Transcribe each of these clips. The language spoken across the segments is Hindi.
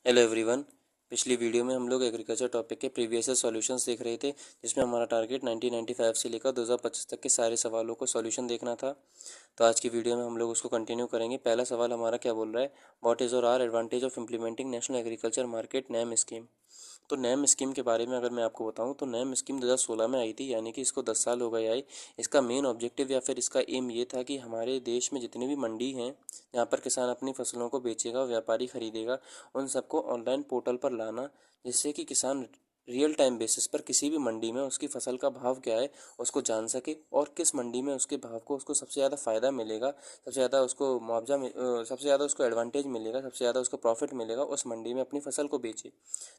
Hello everyone. पिछली वीडियो में हम लोग एग्रीकल्चर टॉपिक के प्रीवियस ईयर सॉल्यूशंस देख रहे थे, जिसमें हमारा टारगेट 1995 से लेकर 2025 तक के सारे सवालों को सॉल्यूशन देखना था। तो आज की वीडियो में हम लोग उसको कंटिन्यू करेंगे। पहला सवाल हमारा क्या बोल रहा है, what is or are advantage of implementing national agriculture market NAM scheme. तो नैम स्कीम के बारे में अगर मैं आपको बताऊं तो नैम स्कीम 2016 में आई थी, यानी कि इसको 10 साल हो गए आई। इसका मेन ऑब्जेक्टिव या फिर इसका एम ये था कि हमारे देश में जितनी भी मंडी हैं जहाँ पर किसान अपनी फसलों को बेचेगा, व्यापारी खरीदेगा, उन सबको ऑनलाइन पोर्टल पर लाना, जिससे कि किसान रियल टाइम बेसिस पर किसी भी मंडी में उसकी फसल का भाव क्या है उसको जान सके, और किस मंडी में उसके भाव को उसको सबसे ज़्यादा फ़ायदा मिलेगा, सबसे ज़्यादा उसको सबसे ज़्यादा उसको एडवांटेज मिलेगा, सबसे ज़्यादा उसको प्रॉफिट मिलेगा, उस मंडी में अपनी फसल को बेचे।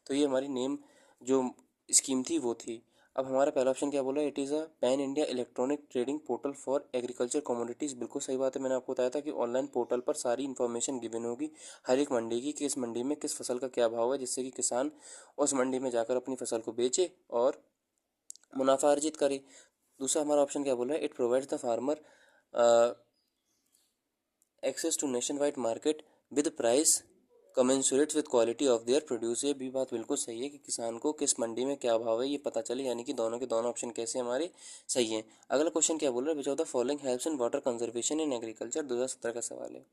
तो ये हमारी नेम जो स्कीम थी वो थी। अब हमारा पहला ऑप्शन क्या बोला, it is a pan India electronic trading portal for agriculture commodities. बिल्कुल सही बात है, मैंने आपको बताया था कि ऑनलाइन पोर्टल पर सारी इन्फॉर्मेशन गिवन होगी हर एक मंडी की, कि इस मंडी में किस फसल का क्या भाव है, जिससे कि किसान उस मंडी में जाकर अपनी फसल को बेचे और मुनाफा अर्जित करे। दूसरा हमारा ऑप्शन क्या बोल रहा है, it provides the farmer access to nationwide market with price commensurate with quality of their produce. ये भी बात बिल्कुल सही है कि किसान को किस मंडी में क्या भाव है ये पता चले, यानी कि दोनों के दोनों ऑप्शन कैसे हमारे सही हैं। अगला क्वेश्चन क्या बोल रहा है, which of the following helps in water conservation in agriculture. 2017 का सवाल है।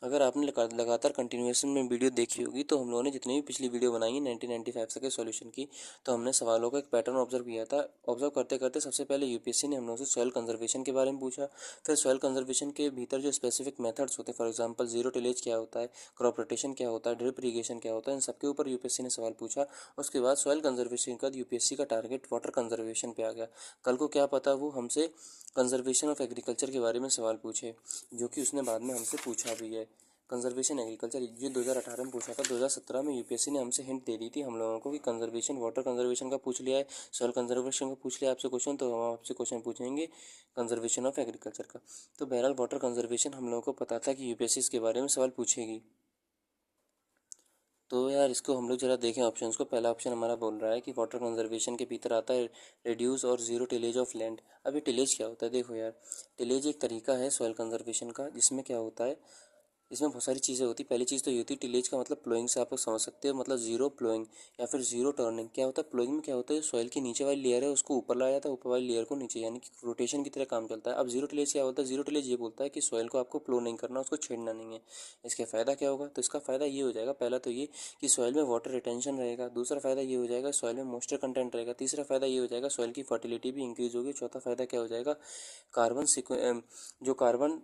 अगर आपने लगातार कंटिन्यूएशन में वीडियो देखी होगी तो हम लोगों ने जितनी भी पिछली वीडियो बनाई है 1995 से के सॉल्यूशन की, तो हमने सवालों का एक पैटर्न ऑब्जर्व किया था। ऑब्जर्व करते करते सबसे पहले यूपीएससी ने हम लोगों से सॉइल कंजर्वेशन के बारे में पूछा। फिर सॉइल कंजर्वेशन के भीतर जो स्पेसिफिक मेथड्स होते हैं, फॉर एग्जांपल जीरो टिलेज क्या होता है, क्रॉप रोटेशन क्या होता है, ड्रिप इरीगेशन क्या होता है, इन सबके ऊपर यूपीएससी ने सवाल पूछा। उसके बाद सॉइल कंजर्वेशन के बाद यूपीएससी का टारगेट वाटर कंजर्वेशन पे आ गया। कल को क्या पता वो हमसे कंजर्वेशन ऑफ एग्रीकल्चर के बारे में सवाल पूछे, जो कि उसने बाद में हमसे पूछा भी है। कंजर्वेशन एग्रीकल्चर ये 2018 में पूछा था, 2017 में यूपीएससी ने हमसे हिंट दे दी थी हम लोगों को कि कंजर्वेशन वाटर कंजर्वेशन का पूछ लिया है, सॉइल कंजर्वेशन का पूछ लिया आपसे क्वेश्चन, तो हम आपसे क्वेश्चन पूछेंगे कंजर्वेशन ऑफ एग्रीकल्चर का। तो बहरहाल वाटर कंजर्वेशन हम लोगों को पता था कि यूपीएससी इसके बारे में सवाल पूछेगी। तो यार इसको हम लोग जरा देखें ऑप्शंस को। पहला ऑप्शन हमारा बोल रहा है कि वाटर कंजर्वेशन के भीतर आता है रिड्यूस और जीरो टिलेज ऑफ लैंड। अभी टिलेज क्या होता है, देखो यार, टिलेज एक तरीका है सॉइल कंजर्वेशन का, जिसमें क्या होता है, इसमें बहुत सारी चीज़ें होती। पहली चीज़ तो ये होती है टिलेज का मतलब प्लोइंग से आप लोग समझ सकते हो, मतलब जीरो प्लोइंग या फिर जीरो टर्निंग। क्या होता है प्लोइंग में, क्या होता है सॉइल की नीचे वाली लेयर है उसको ऊपर लाया जाता है, ऊपर वाली लेयर को नीचे, यानी कि रोटेशन की तरह काम चलता है। अब जीरो टिलेज क्या होता है, जीरो टिलेज ये बोलता है कि सॉइल को आपको प्लो नहीं करना, उसको छेड़ना नहीं है। इसका फ़ायदा क्या होगा, तो इसका फ़ायदा ये हो जाएगा, पहला तो ये कि सॉइल में वाटर रिटेंशन रहेगा, दूसरा फ़ायदा ये हो जाएगा सॉइल में मॉइस्चर कंटेंट रहेगा, तीसरा फ़ायदा ये हो जाएगा सॉइल की फर्टिलिटी भी इंक्रीज होगी, चौथा फ़ायदा क्या हो जाएगा, कार्बन जो कार्बन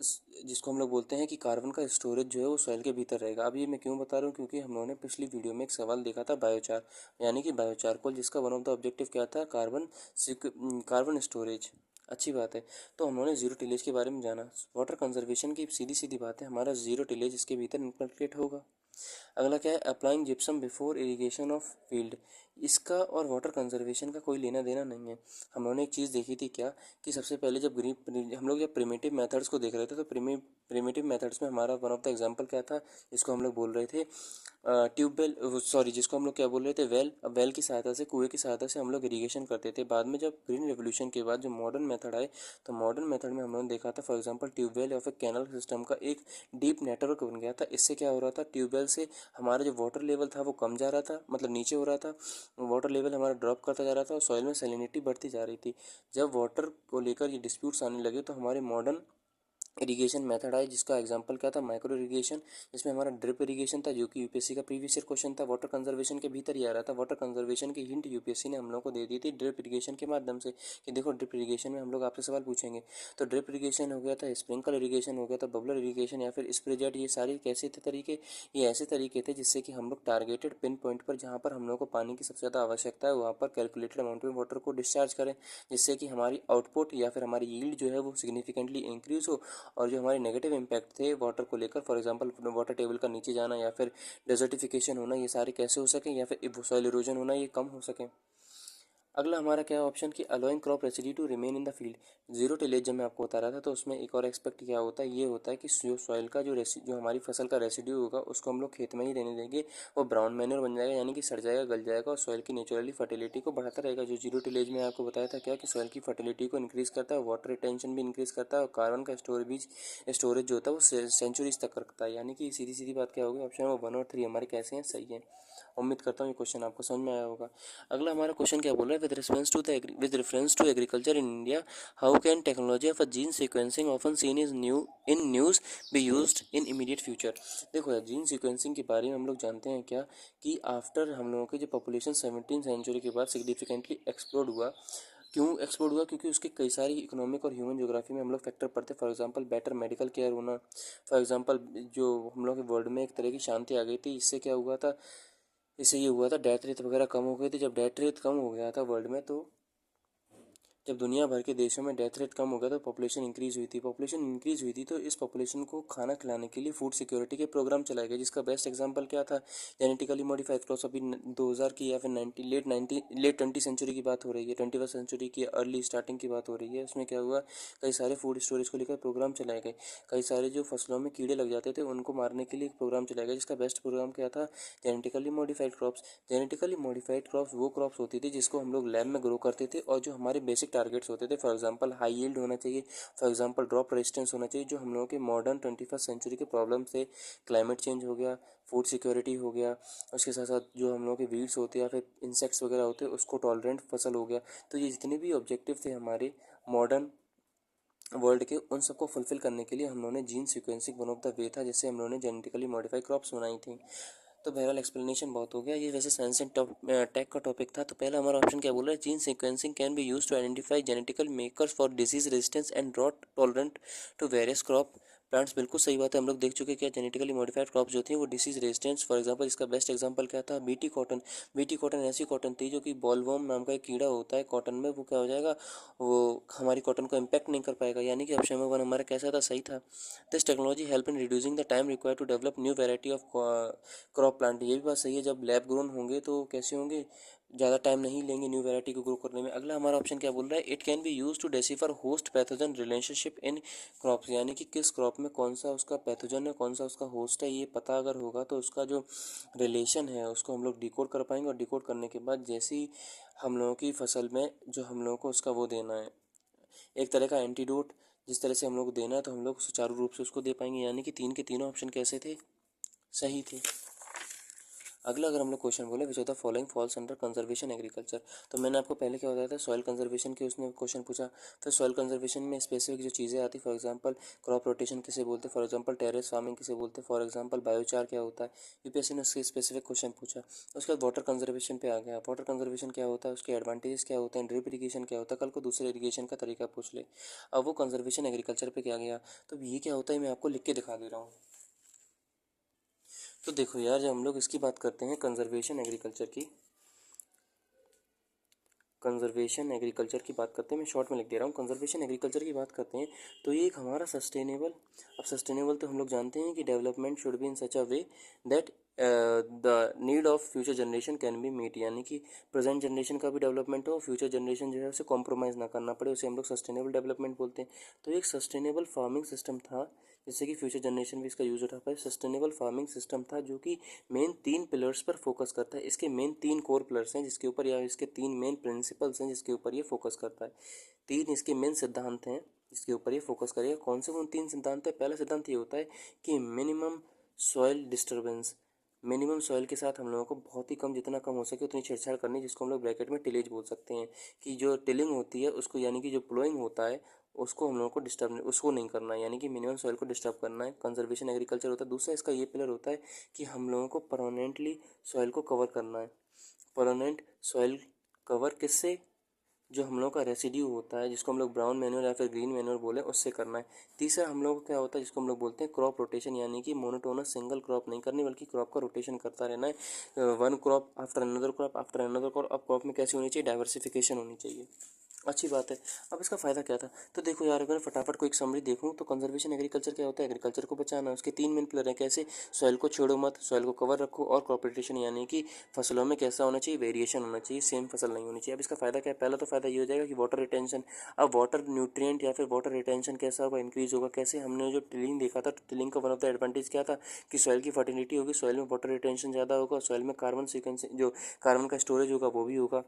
जिसको हम लोग बोलते हैं कि कार्बन का स्टोरेज जो है वो सॉइल के भीतर रहेगा। अब ये मैं क्यों बता रहा हूँ, क्योंकि हम लोगों ने पिछली वीडियो में एक सवाल देखा था बायोचार, यानी कि बायोचारकोल, जिसका वन ऑफ द ऑब्जेक्टिव क्या था, कार्बन स्टोरेज। अच्छी बात है। तो हम लोगों ने जीरो टिलेज के बारे में जाना। वाटर कंजर्वेशन की सीधी सीधी बात है, हमारा जीरो टिलेज इसके भीतर इनकलकेट होगा। अगला क्या है, applying gypsum before irrigation of field. इसका और वाटर कंजर्वेशन का कोई लेना देना नहीं है। हम लोगों ने एक चीज़ देखी थी क्या, कि सबसे पहले जब हम लोग जब प्रिमिटिव मेथड्स को देख रहे थे, तो प्रिमिटिव मेथड्स में हमारा वन ऑफ द एग्जांपल क्या था, जिसको हम लोग बोल रहे थे ट्यूबवेल, सॉरी, जिसको हम लोग क्या बोल रहे थे, वेल। अब वेल की सहायता से, कुएं की सहायता से हम लोग इरीगेशन करते थे। बाद में जब ग्रीन रेवोल्यूशन के बाद जो मॉडर्न मेथड आए, तो मॉडर्न मेथड में हम लोगों ने देखा था फॉर एग्जांपल ट्यूबवेल या फिर कैनल सिस्टम का एक डीप नेटवर्क बन गया था। इससे क्या हो रहा था, ट्यूबवेल से हमारा जो वाटर लेवल था वो कम जा रहा था, मतलब नीचे हो रहा था, वाटर लेवल हमारा ड्रॉप करता जा रहा था और सॉइल में सैलिनिटी बढ़ती जा रही थी। जब वाटर को लेकर ये डिस्प्यूट्स आने लगे, तो हमारे मॉडर्न इरिगेशन मेथड आए, जिसका एग्जांपल क्या था, माइक्रो इरिगेशन, जिसमें हमारा ड्रिप इरिगेशन था, जो कि यूपीएससी का प्रीवियस ईयर क्वेश्चन था। वाटर कंजर्वेशन के भीतर ही आ रहा था। वाटर कंजर्वेशन की हिंट यूपीएससी ने हम लोग को दे दी थी ड्रिप इरिगेशन के माध्यम से, कि देखो ड्रिप इरिगेशन में हम लोग आपसे सवाल पूछेंगे। तो ड्रिप इरिगेशन हो गया था, स्प्रिंकल इरिगेशन हो गया था, बबलर इरिगेशन या फिर स्प्रे जेट। ये सारे कैसे थे तरीके, ये ऐसे तरीके थे जिससे कि हम लोग टारगेटेड पिन पॉइंट पर, जहाँ पर हम लोग को पानी की सबसे ज़्यादा आवश्यकता है, वहाँ पर कैलकुलेटेड अमाउंट में वाटर को डिस्चार्ज करें, जिससे कि हमारी आउटपुट या फिर हमारी यील्ड जो है वो सिग्निफिकेंटली इंक्रीज हो। और जो हमारे नेगेटिव इम्पैक्ट थे वाटर को लेकर, फॉर एग्जांपल वाटर टेबल का नीचे जाना या फिर डेजर्टिफिकेशन होना, ये सारे कैसे हो सके, या फिर सॉइल इरोजन होना, ये कम हो सके। अगला हमारा क्या है ऑप्शन कि allowing crop residue to remain in the field. Zero tillage जब मैं आपको बता रहा था तो उसमें एक और एक्सपेक्ट क्या होता है, ये होता है कि जो सॉइल का जो हमारी फसल का रेसिड्यू होगा उसको हम लोग खेत में ही रहने देंगे, वो ब्राउन मैन्योर बन जाएगा, यानी कि सड़ जाएगा, गल जाएगा और सॉइल की नेचुरली फर्टिलिटी को बढ़ाता रहेगा। जो जीरो टिलेज में आपको बताया था क्या कि सॉइल की फर्टिलिटी को इंक्रीज़ करता है, वाटर रिटेंशन भी इंक्रीज़ करता है और कार्बन का स्टोरेज जो होता है वो सेंचुरीज तक रखता है। यानी कि सीधी सीधी बात क्या होगी, ऑप्शन नंबर 1 और 3 हमारे कैसे हैं, सही है। उम्मीद करता हूँ ये क्वेश्चन आपको समझ में आया होगा। अगला हमारा क्वेश्चन क्या बोल रहा है, with reference to agriculture in India, how can technology of a gene sequencing often seen is news be used in immediate future. देखो यार, जीन सीक्वेंसिंग के बारे में हम लोग जानते हैं क्या कि आफ्टर हम लोगों की जो पॉपुलेशन 17th सेंचुरी के बाद सिग्निफिकेंटली एक्सप्लोड हुआ। क्यों एक्सप्लोड हुआ, क्योंकि उसके कई सारी इकोनॉमिक और ह्यूमन ज्योग्राफी में हम लोग फैक्टर पढ़ते हैं। For example better medical care होना, फॉर एग्जांपल जो हम लोग के वर्ल्ड में एक तरह की शांति आ गई थी, इससे क्या हुआ था, इससे ये हुआ था डेथ रेट वगैरह कम हो गई थी। जब डेथ रेट कम हो गया था वर्ल्ड में, तो जब दुनिया भर के देशों में डेथ रेट कम हो गया तो पॉपुलेशन इंक्रीज़ हुई थी। पॉपुलेशन इंक्रीज़ हुई थी तो इस पॉपुलेशन को खाना खिलाने के लिए फूड सिक्योरिटी के प्रोग्राम चलाए गए, जिसका बेस्ट एग्जांपल क्या था, जेनेटिकली मॉडिफाइड क्रॉप्स। अभी 2000 की या फिर लेट 20 सेंचुरी की बात हो रही है, 21st सेंचुरी की अर्ली स्टार्टिंग की बात हो रही है। उसमें क्या हुआ, कई सारे फूड स्टोरेज को लेकर प्रोग्राम चलाए गए। कई सारे जो फसलों में कीड़े लग जाते थे उनको मारने के लिए एक प्रोग्राम चलाया गया, जिसका बेस्ट प्रोग्राम क्या था, genetically modified crops. Genetically modified crops वो क्रॉप्स होती थी जिसको हम लोग लैब में ग्रो करते थे और जो हमारे बेसिक टारगेट्स होते थे, फॉर एग्जांपल हाई यील्ड होना चाहिए, फॉर एग्जांपल ड्रॉप रेजिस्टेंस होना चाहिए, जो हम लोगों के मॉडर्न 21st सेंचुरी के प्रॉब्लम से, क्लाइमेट चेंज हो गया, फूड सिक्योरिटी हो गया, उसके साथ साथ जो हम लोगों के वीड्स होते हैं या फिर इंसेक्ट्स वगैरह होते हैं उसको टॉलरेंट फसल हो गया। तो ये जितने भी ऑब्जेक्टिव थे हमारे मॉडर्न वर्ल्ड के, उन सबको फुलफिल करने के लिए हम लोगों ने gene sequencing one of the way था जिससे हम लोगों ने जेनेटिकली मॉडिफाइड क्रॉप्स बनाई थी। तो बहरहाल एक्सप्लेनेशन बहुत हो गया, ये वैसे साइंस एंड टेक का टॉपिक था। तो पहला हमारा ऑप्शन क्या बोल रहा है, gene sequencing can be use to identify genetical makers for disease resistance and drought tolerant to various crop plants. बिल्कुल सही बात है, हम लोग देख चुके हैं क्या जेनेटिकली मॉडिफाइड क्रॉप्स जो थी वो डिसीज रेजिस्टेंस। फॉर एग्जांपल इसका बेस्ट एग्जांपल क्या था, बीटी कॉटन। बीटी कॉटन ऐसी कॉटन थी जो कि बॉलवर्म नाम का एक कीड़ा होता है कॉटन में, वो क्या हो जाएगा, वो हमारी कॉटन को इम्पैक्ट नहीं कर पाएगा। यानी कि ऑप्शन नंबर 1 हमारा कैसा था, सही था। This technology help in reducing the time required to develop new variety of crop plant. ये भी बात सही है, जब लैब ग्रोन होंगे तो कैसे होंगे, ज़्यादा टाइम नहीं लेंगे न्यू वैरायटी को ग्रो करने में। अगला हमारा ऑप्शन क्या बोल रहा है, it can be use to decipher host pathogen relationship in crops. यानी कि किस क्रॉप में कौन सा उसका पैथोजन है, कौन सा उसका होस्ट है, ये पता अगर होगा तो उसका जो रिलेशन है उसको हम लोग डिकोड कर पाएंगे। और डिकोड करने के बाद जैसे ही हम लोगों की फसल में जो हम लोगों को उसका वो देना है, एक तरह का एंटीडोट जिस तरह से हम लोग को देना है, तो हम लोग सुचारू रूप से उसको दे पाएंगे। यानी कि 3 के तीनों ऑप्शन कैसे थे, सही थे। अगला अगर हम लोग क्वेश्चन बोले, विच of the following falls under conservation agriculture. तो मैंने आपको पहले क्या बताया था, सॉइल कंजर्वेशन के उसने क्वेश्चन पूछा। फिर सॉइल कंजर्वेशन में स्पेसिफिक जो चीज़ें आती, फॉर एग्जांपल क्रॉप रोटेशन किसे बोलते हैं, फॉर एग्जांपल टेरेस फार्मिंग किसे बोलते हैं, फॉर एग्जांपल बायोचार क्या होता है, यूपीएससी ने उसके स्पेसिफिक क्वेश्चन पूछा। उसके बाद वाटर कंजर्वेशन पे आ गया, वाटर कंजर्वेशन क्या होता है, उसके एडवांटेजेस क्या होते हैं, ड्रिप इरीगेशन क्या होता है, कल को दूसरे इरीगेशन का तरीका पूछ ले। अब वो कंजर्वेशन एग्रीकल्चर पे क्या गया, तो ये क्या होता है मैं आपको लिख के दिखा दे रहा हूँ। तो देखो यार, जब हम लोग इसकी बात करते हैं कंजर्वेशन एग्रीकल्चर की, कंजर्वेशन एग्रीकल्चर की बात करते हैं, मैं शॉर्ट में लिख दे रहा हूँ, कंजर्वेशन एग्रीकल्चर की बात करते हैं तो ये एक हमारा सस्टेनेबल, अब सस्टेनेबल तो हम लोग जानते हैं कि development should be in such a way that the need of future generation can be meet. यानी कि प्रेजेंट जनरेशन का भी डेवलपमेंट हो, फ्यूचर जनरेशन जो है उसे कॉम्प्रोमाइज़ ना करना पड़े, उसे हम लोग सस्टेनेबल डेवलपमेंट बोलते हैं। तो एक सस्टेनेबल फार्मिंग सिस्टम था जिससे कि फ्यूचर जनरेशन भी इसका यूज उठा पाए। सस्टेनेबल फार्मिंग सिस्टम था जो कि मेन 3 पिलर्स पर फोकस करता है। इसके मेन 3 कोर पिलर्स हैं जिसके ऊपर, या इसके 3 मेन प्रिंसिपल्स हैं जिसके ऊपर ये फोकस करता है। 3 इसके मेन सिद्धांत हैं जिसके ऊपर ये फोकस करेगा। कौन से कौन 3 सिद्धांत है, पहला सिद्धांत ये होता है कि minimum soil disturbance. Minimum soil के साथ हम लोगों को बहुत ही कम, जितना कम हो सके उतनी छेड़छाड़ करनी, जिसको हम लोग ब्रैकेट में टिलेज बोल सकते हैं। कि जो टिलिंग होती है उसको, यानी कि जो प्लोइंग होता है उसको हम लोगों को डिस्टर्ब, उसको नहीं करना है, यानी कि मिनिमम सॉइल को डिस्टर्ब करना है, कंजर्वेशन एग्रीकल्चर होता है। दूसरा इसका ये पिलर होता है कि हम लोगों को परमानेंटली सॉइल को कवर करना है। परमानेंट सॉइल कवर किससे, जो हम लोग का रेसिड्यू होता है जिसको हम लोग ब्राउन मैन्योर या फिर ग्रीन मैन्योर बोले, उससे करना है। तीसरा हम लोग को क्या होता है जिसको हम लोग बोलते हैं क्रॉप रोटेशन, यानी कि मोनोटोनस सिंगल क्रॉप नहीं करनी बल्कि क्रॉप का रोटेशन करता रहना है, one crop after another crop after another crop. अब क्रॉप में कैसी होनी चाहिए, डाइवर्सिफिकेशन होनी चाहिए। अच्छी बात है। अब इसका फ़ायदा क्या था? तो देखो यार, अगर फटाफट को एक समरी देखूँ तो कंजर्वेशन एग्रीकल्चर क्या होता है? एग्रीकल्चर को बचाना। उसके तीन मेन पिलर हैं। कैसे? सॉइल को छेड़ो मत, सॉइल को कवर रखो, और क्रॉप रोटेशन, यानी कि फसलों में कैसा होना चाहिए? वेरिएशन होना चाहिए, सेम फसल नहीं होनी चाहिए। अब इसका फ़ायदा क्या है? पहला तो फ़ायदा ये हो जाएगा कि वाटर रिटेंशन। अब वाटर न्यूट्रिएंट या फिर वाटर रिटेंशन कैसा होगा? इंक्रीज होगा। कैसे? हमने जो टिलिंग देखा था, टिलिंग का वन ऑफ द एडवांटेज क्या था? कि सॉइल की फर्टिलिटी होगी, सॉइल में वाटर रिटेंशन ज़्यादा होगा, सॉइल में कार्बन सीक्वेंस जो कार्बन का स्टोरेज होगा वो भी होगा।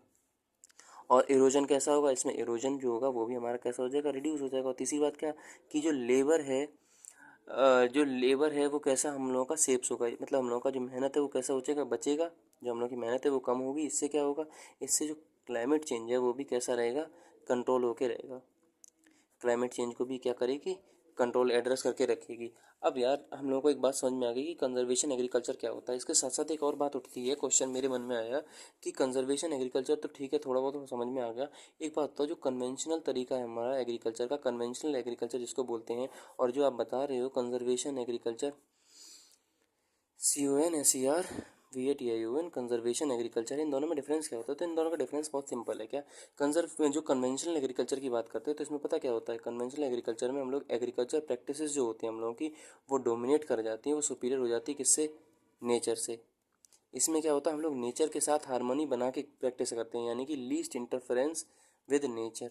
और इरोजन कैसा होगा? इसमें इरोजन जो होगा वो भी हमारा कैसा हो जाएगा? रिड्यूस हो जाएगा। और तीसरी बात क्या, कि जो लेबर है वो कैसा हम लोगों का सेव्स होगा, मतलब हम लोगों का जो मेहनत है वो कैसा हो जाएगा? बचेगा। जो हम लोग की मेहनत है वो कम होगी। इससे क्या होगा? इससे जो क्लाइमेट चेंज है वो भी कैसा रहेगा? कंट्रोल होके रहेगा। क्लाइमेट चेंज को भी क्या करेगी? कंट्रोल एड्रेस करके रखेगी। अब यार हम लोगों को एक बात समझ में आ गई कि कंजर्वेशन एग्रीकल्चर क्या होता है। इसके साथ साथ एक और बात उठती है, क्वेश्चन मेरे मन में आया कि कंजर्वेशन एग्रीकल्चर तो ठीक है, थोड़ा बहुत तो समझ में आ गया। एक बात तो जो कन्वेंशनल तरीका है हमारा एग्रीकल्चर का, कन्वेंशनल एग्रीकल्चर जिसको बोलते हैं, और जो आप बता रहे हो conservation agriculture, CONSERVATION, conservation agriculture, इन दोनों में डिफरेंस क्या होता है? तो इन दोनों का डिफरेंस बहुत सिंपल है। क्या? कंजर्व जो कन्वेंशनल एग्रीकल्चर की बात करते हैं तो इसमें पता क्या होता है? कन्वेंशनल एग्रीकल्चर में हम लोग एग्रीकल्चर प्रैक्टिसेस जो होती हैं हम लोगों की, वो डोमिनेट कर जाती हैं, वो सुपीरियर हो जाती है। किससे? नेचर से। इसमें क्या होता है? हम लोग नेचर के साथ हारमोनी बना के प्रैक्टिस करते हैं, यानी कि लीस्ट इंटरफेरेंस विद नेचर।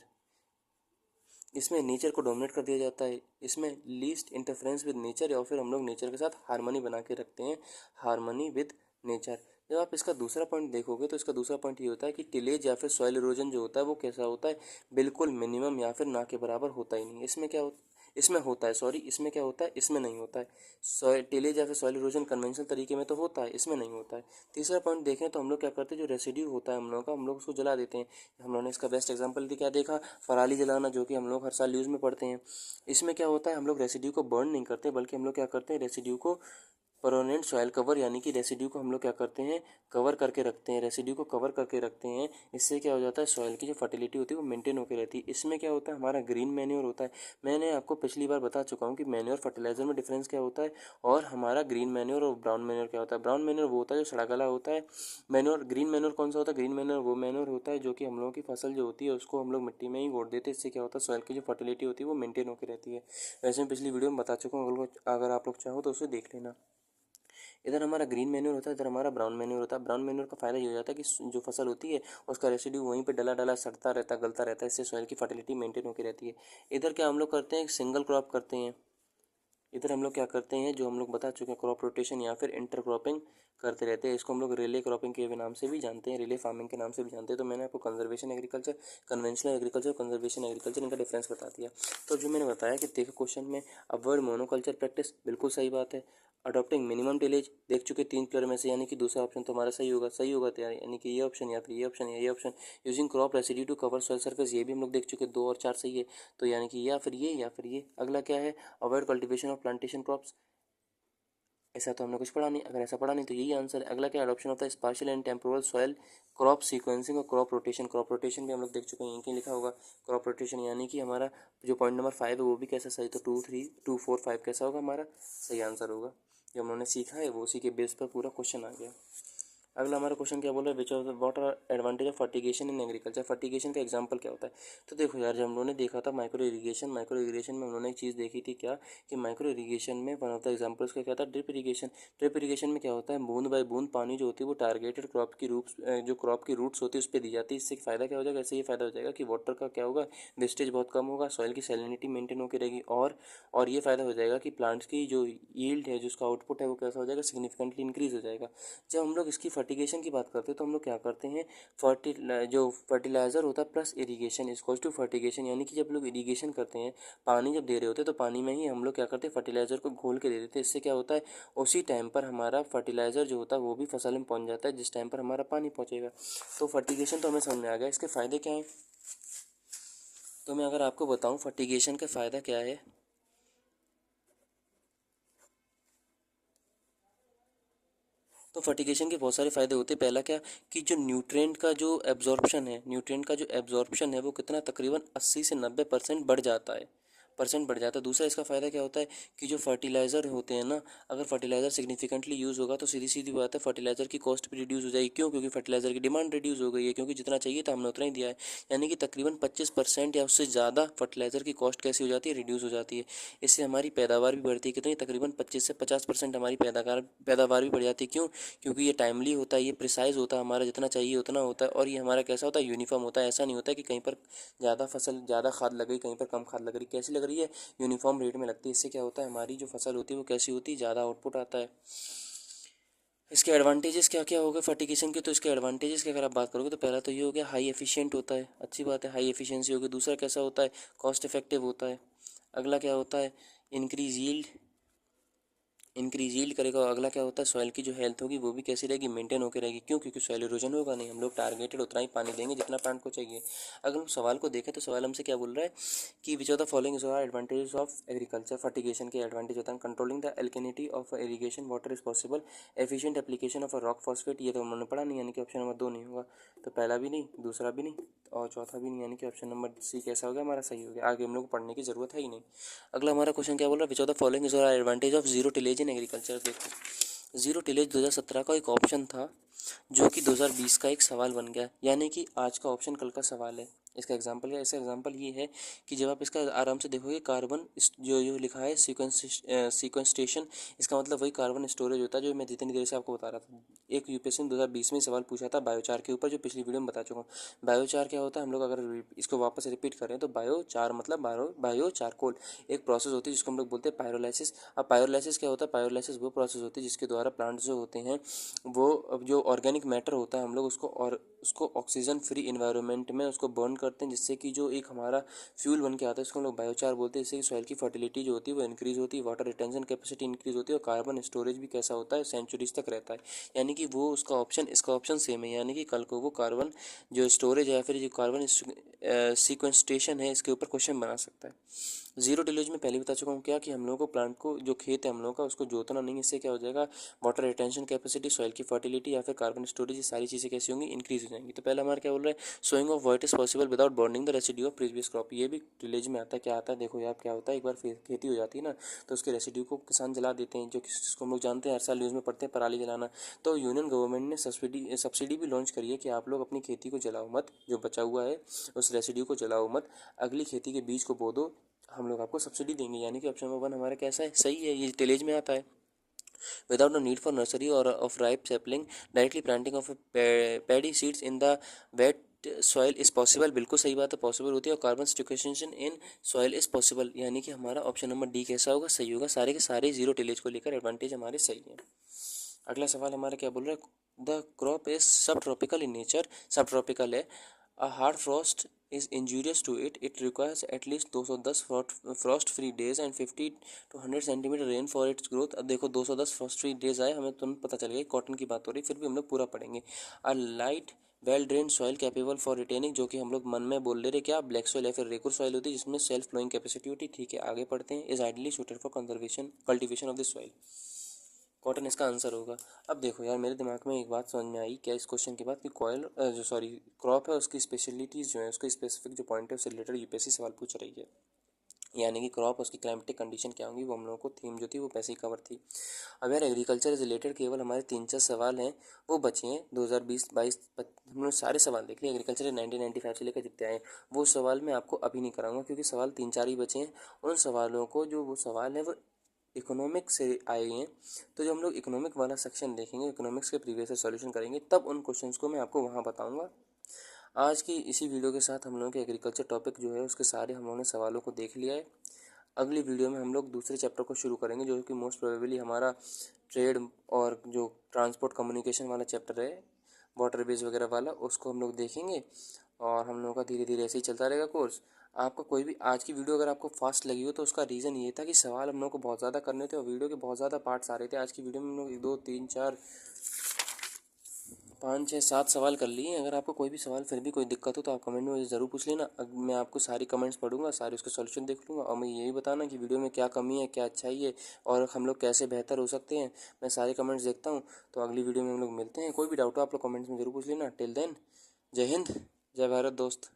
इसमें नेचर को डोमिनेट कर दिया जाता है। इसमें लीस्ट इंटरफेरेंस विद नेचर, या फिर हम लोग नेचर के साथ हारमोनी बना के रखते हैं, हारमोनी विद नेचर। जब आप इसका दूसरा पॉइंट देखोगे तो इसका दूसरा पॉइंट ये होता है कि टिलेज या फिर सॉइल इरोजन जो होता है वो कैसा होता है? बिल्कुल मिनिमम या फिर ना के बराबर होता ही नहीं। इसमें क्या होता इसमें होता है, सॉरी, इसमें क्या होता है? इसमें नहीं होता है। सॉइल टिलेज या फिर सॉइल इरोजन कन्वेंशनल तरीके में तो होता है, इसमें नहीं होता है। तीसरा पॉइंट देखें तो हम लोग क्या करते हैं? जो रेसिड्यू होता है हम लोग का, हम लोग उसको जला देते हैं। हम लोगों ने इसका बेस्ट एग्जांपल क्या देखा? पराली जलाना, जो कि हम लोग हर साल न्यूज़ में पढ़ते हैं। इसमें क्या होता है? हम लोग रेसिड्यू को बर्न नहीं करते, बल्कि हम लोग क्या करते हैं? रेसिड्यू को परमानेंट सॉइल कवर, यानी कि रेसिड्यू को हम लोग क्या करते हैं? कवर करके रखते हैं। रेसिड्यू को कवर करके रखते हैं। इससे क्या हो जाता है? सॉइल की जो फर्टिलिटी होती है वो मेंटेन होकर रहती है। इसमें क्या होता है? हमारा ग्रीन मैन्योर होता है। मैंने आपको पिछली बार बता चुका हूँ कि मैन्योर फर्टिलाइजर में डिफरेंस क्या होता है, और हमारा ग्रीन मैन्योर और ब्राउन मैन्योर क्या होता है। ब्राउन मैन्योर वो होता है जो सड़ा गला होता है। मैन्योर ग्रीन मैन्योर कौन सा होता है? ग्रीन मैन्योर वो मैन्योर होता है जो कि हम लोगों की फसल जो होती है उसको हम लोग मिट्टी में ही गोड़ देते हैं। इससे क्या होता है? सॉइल की जो फर्टिलिटी होती है वो मेंटेन होकर रहती है। वैसे मैं पिछली वीडियो में बता चुका हूँ, अगर आप लोग चाहो तो उसे देख लेना। इधर हमारा ग्रीन मैन्योर होता है, इधर हमारा ब्राउन मैन्योर होता है। ब्राउन मैन्योर का फायदा ये हो जाता है कि जो फसल होती है उसका रेसिड्यू वहीं पे डला डला सड़ता रहता है, गलता रहता है। इससे सॉइल की फर्टिलिटी मेंटेन होकर रहती है। इधर क्या हम लोग करते हैं? सिंगल क्रॉप करते हैं। इधर हम लोग क्या करते हैं? जो हम लोग बता चुके हैं, क्रॉप रोटेशन या फिर इंटर क्रॉपिंग करते रहते हैं। इसको हम लोग रिले क्रॉपिंग के नाम से भी जानते हैं, रिले फार्मिंग के नाम से भी जानते हैं। तो मैंने आपको conservation agriculture, conventional agriculture, conservation agriculture, इनका डिफरेंस बता दिया। तो जो मैंने बताया कि देखो क्वेश्चन में अपवर्ड मोनोकल्चर प्रैक्टिस, बिल्कुल सही बात है। अडॉप्टिंग मिनिमम टिलेज देख चुके तीन पिलर में से, यानी कि दूसरा ऑप्शन तुम्हारा सही होगा, सही होगा तैयार, यानी कि ये ऑप्शन या फिर ये ऑप्शन या ये option. Using crop residue to cover soil surface, ये भी हम लोग देख चुके, 2 और 4 सही है। तो यानी कि या फिर ये या फिर ये। अगला क्या है? Avoid cultivation of plantation crops. ऐसा तो हमने कुछ पढ़ा नहीं, अगर ऐसा पढ़ा नहीं तो यही आंसर है। अगला क्या? Adoption of the spatial and temporal soil crop sequencing और क्रॉप रोटेशन। क्रॉप रोटेशन भी हम लोग देख चुके हैं, यहीं कहीं लिखा होगा क्रॉप रोटेशन, यानी कि हमारा जो पॉइंट नंबर 5 है वो भी कैसा सही? तो 2, 3, 2, 4, 5 कैसा होगा? हमारा सही आंसर होगा। जो हमने सीखा है वो उसी के बेस पर पूरा क्वेश्चन आ गया। अगला हमारा क्वेश्चन क्या बोल रहा है? Which of the what are advantage of fertigation in agriculture. Fertigation का एग्जांपल क्या होता है? तो देखो यार, जब हम लोगों ने देखा था माइक्रो इरीगेशन, माइक्रो इरीगेशन में हम लोगों ने एक चीज़ देखी थी क्या, कि माइक्रो इरीगेशन में वन ऑफ द एग्जांपल्स का क्या था? Drip irrigation. ड्रिप इरीगेशन में क्या होता है? बूंद बाय बूंद पानी जो होती है वो टारगेटेड क्रॉप की जो क्रॉप की रूट्स होती है उस पर दी जाती है। इससे फ़ायदा क्या हो जाएगा? इससे ये फ़ायदा हो जाएगा कि वाटर का क्या होगा? वेस्टेज बहुत कम होगा, सॉइल की सैलिनिटी मेंटेन होकर रहेगी, और ये फ़ायदा हो जाएगा कि प्लांट्स की जो यील्ड है, जो उसका आउटपुट है, वो कैसा हो जाएगा? सिग्निफिकेंटली इंक्रीज हो जाएगा। जब हम लोग इसकी फर्टिगेशन की बात करते हैं तो हम लोग क्या करते हैं? जो फर्टिलाइज़र होता है plus irrigation equals to fertigation, यानी कि जब लोग इरीगेशन करते हैं, पानी जब दे रहे होते हैं तो पानी में ही हम लोग क्या करते हैं? फर्टिलाइज़र को घोल के दे देते हैं। इससे क्या होता है? उसी टाइम पर हमारा फर्टिलाइज़र जो होता है वो भी फसल में पहुंच जाता है जिस टाइम पर हमारा पानी पहुंचेगा। तो फर्टिगेशन तो हमें समझ में आ गया। इसके फ़ायदे क्या हैं? तो मैं अगर आपको बताऊं फर्टिगेशन का फ़ायदा क्या है, तो फर्टिगेशन के बहुत सारे फ़ायदे होते हैं। पहला क्या, कि जो न्यूट्रिएंट का जो एब्जॉर्प्शन है, न्यूट्रिएंट का जो एब्जॉर्प्शन है वो कितना? तकरीबन 80 से 90% बढ़ जाता है। % बढ़ जाता है। दूसरा इसका फ़ायदा क्या होता है कि जो फर्टिलाइज़र होते हैं ना, अगर फर्टिलाइज़र सिग्निफिकेंटली यूज़ होगा तो सीधी सीधी बात है फर्टिलाइज़र की कॉस्ट भी रिड्यूस हो जाएगी। क्यों? क्योंकि फर्टिलाइज़र की डिमांड रिड्यूस हो गई है, क्योंकि जितना चाहिए था हमने उतना ही दिया है। यानी कि तकरीबन 25% या उससे ज़्यादा फर्टिलाइज़र की कॉस्ट कैसी हो जाती है, रिड्यूस हो जाती है। इससे हमारी पैदावार भी बढ़ती है। कितनी? तकरीबन 25 से 50% हमारी पैदावार भी बढ़ जाती है। क्यों? क्योंकि ये टाइमली होता है, ये प्रिसाइज होता है, हमारा जितना चाहिए उतना होता है, और ये हमारा कैसा होता है, यूनिफॉर्म होता है। ऐसा नहीं होता है कि कहीं पर ज़्यादा फसल ज़्यादा खाद लग गई, कहीं पर कम खाद लग रही। कैसी लग रही है? यूनिफॉर्म रेट में लगती है। इससे क्या होता है, हमारी जो फसल होती है वो कैसी होती है, ज़्यादा आउटपुट आता है। इसके एडवांटेजेस क्या क्या हो गए फर्टिगेशन के? तो इसके एडवांटेजेस की अगर आप बात करोगे तो पहला तो ये हो गया हाई एफिशिएंट होता है, अच्छी बात है, हाई एफिशिएंसी होगी। दूसरा कैसा होता है, कॉस्ट इफेक्टिव होता है। अगला क्या होता है, इंक्रीज यील्ड करेगा। और अगला क्या होता है, सॉइल की जो हेल्थ होगी वो भी कैसी रहेगी, मेंटेन होकर रहेगी। क्यों? क्योंकि सॉइल इरोजन होगा नहीं, हम लोग टारगेटेड उतना ही पानी देंगे जितना प्लांट को चाहिए। अगर हम सवाल को देखें तो सवाल हमसे क्या बोल रहा है कि which are the following is are advantages of agriculture. Fertigation के एडवांटेज होता है, controlling the alkalinity of irrigation water is possible, efficient application of rock phosphate. ये तो उन्होंने पढ़ा नहीं, यानी कि ऑप्शन नंबर 2 नहीं होगा। तो पहला भी नहीं, दूसरा भी नहीं और चौथा भी नहीं, यानी कि ऑप्शन नंबर सी कैसा हो गया हमारा, सही हो गया। आगे हम लोग को पढ़ने की जरूरत है ही नहीं। अगला हमारा क्वेश्चन क्या बोल रहा है, which are the following is are advantage of zero tillage in agriculture. देखो, जीरो टिलेज 2017 का एक ऑप्शन था जो कि 2020 का एक सवाल बन गया। यानी कि आज का ऑप्शन कल का सवाल है। इसका एग्जांपल क्या है? इसका एग्जांपल ये है कि जब आप इसका आराम से देखोगे, कार्बन जो जो लिखा है सीक्वेंस्टेशन, इसका मतलब वही कार्बन स्टोरेज होता है जो मैं जितनी देर से आपको बता रहा था। एक यूपीएससी ने 2020 में सवाल पूछा था बायोचार के ऊपर, जो पिछली वीडियो में बता चुका हूँ। बायोचार क्या होता है, हम लोग अगर इसको वापस रिपीट करें तो बायोचार मतलब बायो चारकोल एक प्रोसेस होती है जिसको हम लोग बोलते हैं पायरोलाइसिस। अब पायरोलाइसिस क्या होता है, पायरोलाइसिस वो प्रोसेस होती है जिसके द्वारा प्लांट्स जो होते हैं वो अब जो ऑर्गेनिक मैटर होता है हम लोग उसको ऑक्सीजन फ्री इन्वायरमेंट में उसको बर्न करते हैं, जिससे कि जो एक हमारा फ्यूल बन के आता है उसको हम लोग बायोचार बोलते हैं। इससे सॉइल की फर्टिलिटी जो होती है वो इंक्रीज होती है, वाटर रिटेंशन कैपेसिटी इंक्रीज होती है और कार्बन स्टोरेज भी कैसा होता है, सेंचुरीज तक रहता है। यानी कि वो उसका ऑप्शन इसका ऑप्शन सेम है, यानी कि कल को वो कार्बन जो स्टोरेज है या फिर जो कार्बन सीक्वेंस्टेशन है इसके ऊपर क्वेश्चन बना सकता है। जीरो टिलेज में पहले बता चुका हूँ क्या कि हम लोगों को प्लांट को जो खेत है हम लोगों का उसको जोतना नहीं। इससे क्या हो जाएगा, वाटर रिटेंशन कैपेसिटी, सॉइल की फर्टिलिटी या फिर कार्बन स्टोरेज, ये सारी चीज़ें कैसी होंगी, इंक्रीज हो जाएंगी। तो पहला हमारा क्या बोल रहा है, sowing of what is possible without burning the residue of previous crop. ये भी टिलेज में आता है। क्या आता है देखो यार, क्या होता है, एक बार खेती हो जाती है ना तो उसके रेसिड्यू को किसान जला देते हैं, जो जिसको हम लोग जानते हैं, हर साल न्यूज़ में पढ़ते हैं, पराली जलाना। तो यूनियन गवर्नमेंट ने सब्सिडी भी लॉन्च करी है कि आप लोग अपनी खेती को जलाओ मत, जो बचा हुआ है उस रेसिड्यू को जलाओ मत, अगली खेती के बीज को बो दो, हम लोग आपको सब्सिडी देंगे। यानी कि ऑप्शन नंबर 1 हमारा कैसा है, सही है, ये टिलेज में आता है। Without no need for nursery और of ripe sapling, directly planting of paddy seeds in the wet soil is possible. बिल्कुल सही बात है, पॉसिबल होती है। और carbon sequestration in soil is possible, यानी कि हमारा ऑप्शन नंबर डी कैसा होगा, सही होगा। सारे के सारे जीरो टिलेज को लेकर एडवांटेज हमारे सही है। अगला सवाल हमारा क्या बोल रहा है, द क्रॉप इज सब ट्रॉपिकल इन नेचर, सब ट्रॉपिकल है। A hard frost is injurious to it. It requires at least 210 frost free days and 50 to 100 centimetre rain for its growth. अब देखो 210 फ्रॉस्ट फ्री डेज आए, हमें तुरंत पता चल गया कॉटन की बात हो रही, फिर भी हम लोग पूरा पढ़ेंगे। A light well drain soil capable for retaining, जो कि हम लोग मन में बोल ले रहे क्या, ब्लैक सॉइल या फिर रेकुर सॉइल होती है जिसमें सेल्फ फ्लोइंग कैपेसिटी होती है। ठीक है, आगे पढ़ते हैं। Is ideally suited for conservation cultivation of this soil, cotton इसका आंसर होगा। अब देखो यार, मेरे दिमाग में एक बात समझ में आई क्या इस क्वेश्चन के बाद कि क्रॉप है उसकी स्पेशलिटीज़ जो है, उसके स्पेसिफिक जो पॉइंट है उससे रिलेटेड यूपीएससी सवाल पूछ रही है। यानी कि क्रॉप उसकी क्लाइमेटिक कंडीशन क्या होंगी, वो हम लोगों को थीम जो थी वो वैसे ही कवर थी। अब यार एग्रीकल्चर से रिलेटेड केवल हमारे 3-4 सवाल हैं वो बचे हैं। 2020-22 हमने सारे सवाल देख लिए एग्रीकल्चर 1995 से लेकर जितने आए, वो सवाल मैं आपको अभी नहीं कराऊंगा क्योंकि सवाल 3-4 ही बचे हैं। उन सवालों को जो वो सवाल है वो इकोनॉमिक से आए हैं, तो जो हम लोग इकोनॉमिक वाला सेक्शन देखेंगे, इकोनॉमिक्स के प्रीवियस सॉल्यूशन करेंगे, तब उन क्वेश्चंस को मैं आपको वहाँ बताऊँगा। आज की इसी वीडियो के साथ हम लोगों के एग्रीकल्चर टॉपिक जो है उसके सारे हम लोगों ने सवालों को देख लिया है। अगली वीडियो में हम लोग दूसरे चैप्टर को शुरू करेंगे जो कि मोस्ट प्रोबेबली हमारा ट्रेड और जो ट्रांसपोर्ट कम्युनिकेशन वाला चैप्टर है, वाटर बेस वगैरह वाला, उसको हम लोग देखेंगे। और हम लोगों का धीरे धीरे ऐसे ही चलता रहेगा कोर्स। आपका कोई भी आज की वीडियो अगर आपको फास्ट लगी हो तो उसका रीज़न ये था कि सवाल हम लोग को बहुत ज़्यादा करने थे और वीडियो के बहुत ज़्यादा पार्ट्स आ रहे थे। आज की वीडियो में हम लोग 1 2 3 4 5 6 7 सवाल कर लिए। अगर आपको कोई भी सवाल फिर भी कोई दिक्कत हो तो आप कमेंट में ज़रूर पूछ लेना। मैं आपको सारी कमेंट्स पढ़ूंगा, सारे उसके सॉल्यूशन देख लूँगा और मैं यही बताना कि वीडियो में क्या कमी है, क्या अच्छाई है और हम लोग कैसे बेहतर हो सकते हैं। मैं सारे कमेंट्स देखता हूँ। तो अगली वीडियो में हम लोग मिलते हैं। कोई भी डाउट हो आप लोग कमेंट्स में ज़रूर पूछ लेना। टिल देन, जय हिंद, जय भारत दोस्त।